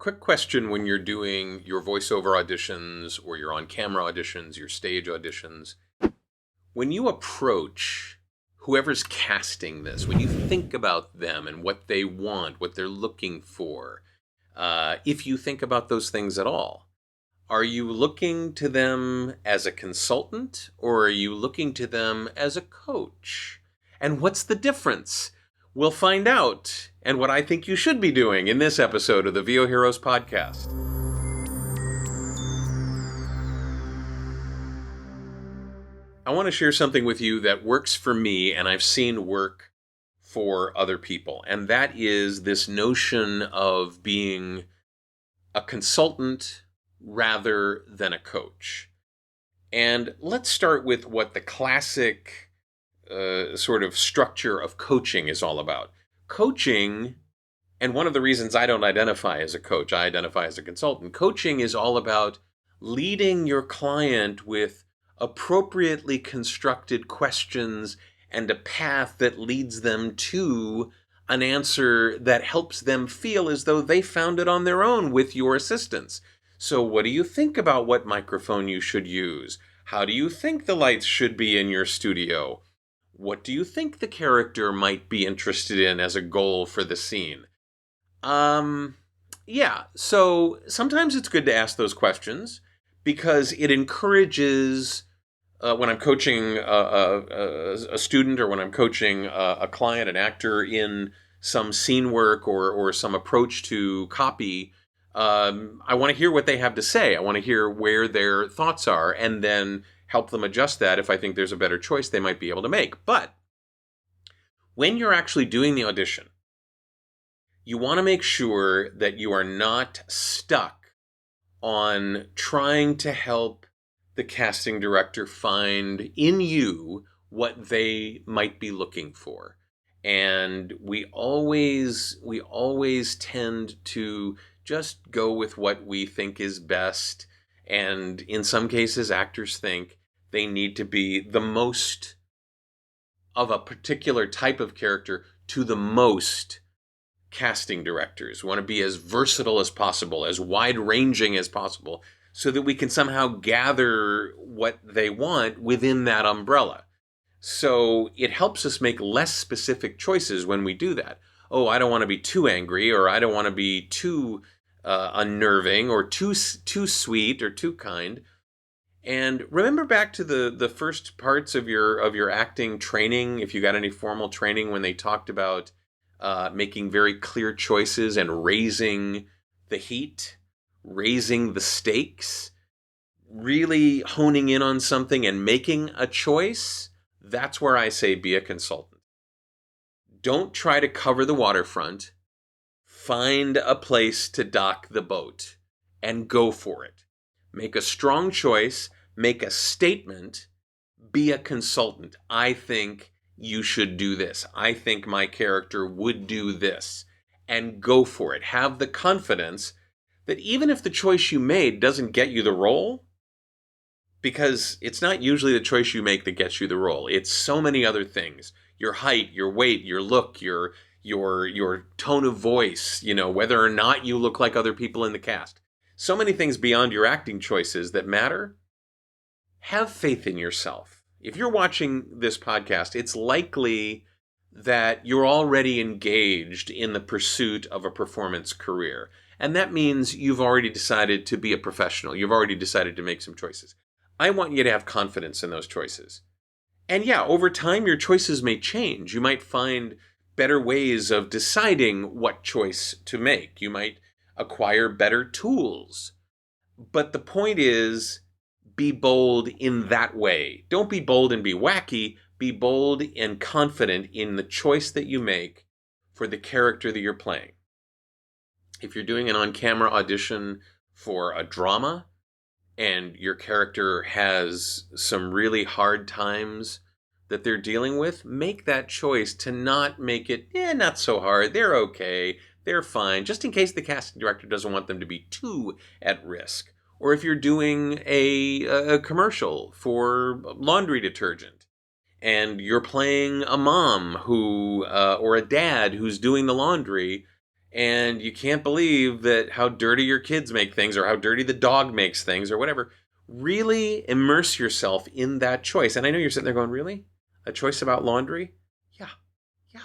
Quick question when you're doing your voiceover auditions or your on-camera auditions, your stage auditions. When you approach whoever's casting this, when you think about them and what they want, what they're looking for, if you think about those things at all, are you looking to them as a consultant or are you looking to them as a coach? And what's the difference? We'll find out, and what I think you should be doing in this episode of the VOHeroes podcast. I want to share something with you that works for me and I've seen work for other people, and that is this notion of being a consultant rather than a coach. And let's start with what the classic sort of structure of coaching is all about. Coaching, and one of the reasons I don't identify as a coach, I identify as a consultant. Coaching is all about leading your client with appropriately constructed questions and a path that leads them to an answer that helps them feel as though they found it on their own with your assistance. So what do you think about what microphone you should use? How do you think the lights should be in your studio? What do you think the character might be interested in as a goal for the scene? So sometimes it's good to ask those questions because it encourages, when I'm coaching a student or when I'm coaching a client, an actor in some scene work or some approach to copy, I want to hear what they have to say. I want to hear where their thoughts are and then help them adjust that if I think there's a better choice they might be able to make. But when you're actually doing the audition, you want to make sure that you are not stuck on trying to help the casting director find in you what they might be looking for. And we always tend to just go with what we think is best. And in some cases, actors think they need to be the most of a particular type of character to the most casting directors. We want to be as versatile as possible, as wide-ranging as possible, so that we can somehow gather what they want within that umbrella. So it helps us make less specific choices when we do that. Oh, I don't want to be too angry, or I don't want to be too unnerving, or too sweet, or too kind. And remember back to the first parts of your acting training, if you got any formal training, when they talked about making very clear choices and raising the heat, raising the stakes, really honing in on something and making a choice. That's where I say be a consultant. Don't try to cover the waterfront. Find a place to dock the boat and go for it. Make a strong choice, make a statement, be a consultant. I think you should do this. I think my character would do this. And go for it. Have the confidence that even if the choice you made doesn't get you the role, because it's not usually the choice you make that gets you the role. It's so many other things. Your height, your weight, your look, your tone of voice, whether or not you look like other people in the cast. So many things beyond your acting choices that matter. Have faith in yourself. If you're watching this podcast, it's likely that you're already engaged in the pursuit of a performance career. And that means you've already decided to be a professional. You've already decided to make some choices. I want you to have confidence in those choices. And yeah, over time, your choices may change. You might find better ways of deciding what choice to make. You might acquire better tools. But the point is, be bold in that way. Don't be bold and be wacky. Be bold and confident in the choice that you make for the character that you're playing. If you're doing an on-camera audition for a drama and your character has some really hard times that they're dealing with, make that choice to not make it, not so hard. They're okay. They're fine. Just in case the casting director doesn't want them to be too at risk. Or if you're doing a commercial for laundry detergent and you're playing a mom who or a dad who's doing the laundry and you can't believe that how dirty your kids make things or how dirty the dog makes things or whatever. Really immerse yourself in that choice. And I know you're sitting there going, really? A choice about laundry? Yeah, yeah,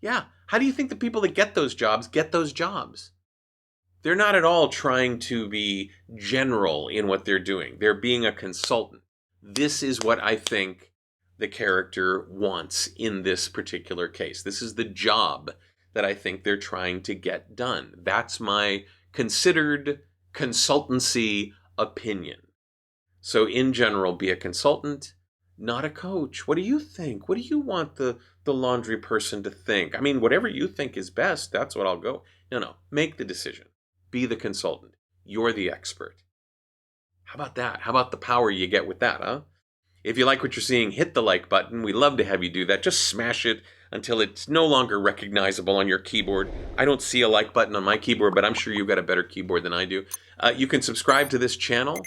yeah. How do you think the people that get those jobs get those jobs? They're not at all trying to be general in what they're doing. They're being a consultant. This is what I think the character wants in this particular case. This is the job that I think they're trying to get done. That's my considered consultancy opinion. So in general, be a consultant, not a coach. What do you think? What do you want the laundry person to think? I mean, whatever you think is best, that's what I'll go. No, make the decision. Be the consultant. You're the expert. How about that? How about the power you get with that, huh? If you like what you're seeing, hit the like button. We love to have you do that. Just smash it until it's no longer recognizable on your keyboard. I don't see a like button on my keyboard, but I'm sure you've got a better keyboard than I do. You can subscribe to this channel.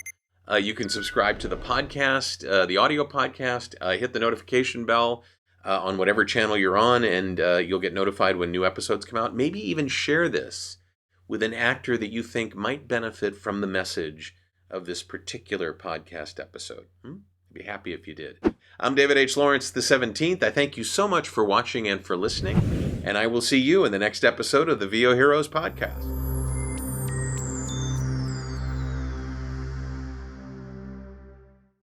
You can subscribe to the podcast, the audio podcast. Hit the notification bell on whatever channel you're on, and you'll get notified when new episodes come out. Maybe even share this with an actor that you think might benefit from the message of this particular podcast episode. I'd be happy if you did. I'm David H. Lawrence the 17th. I thank you so much for watching and for listening, and I will see you in the next episode of the VOHeroes podcast.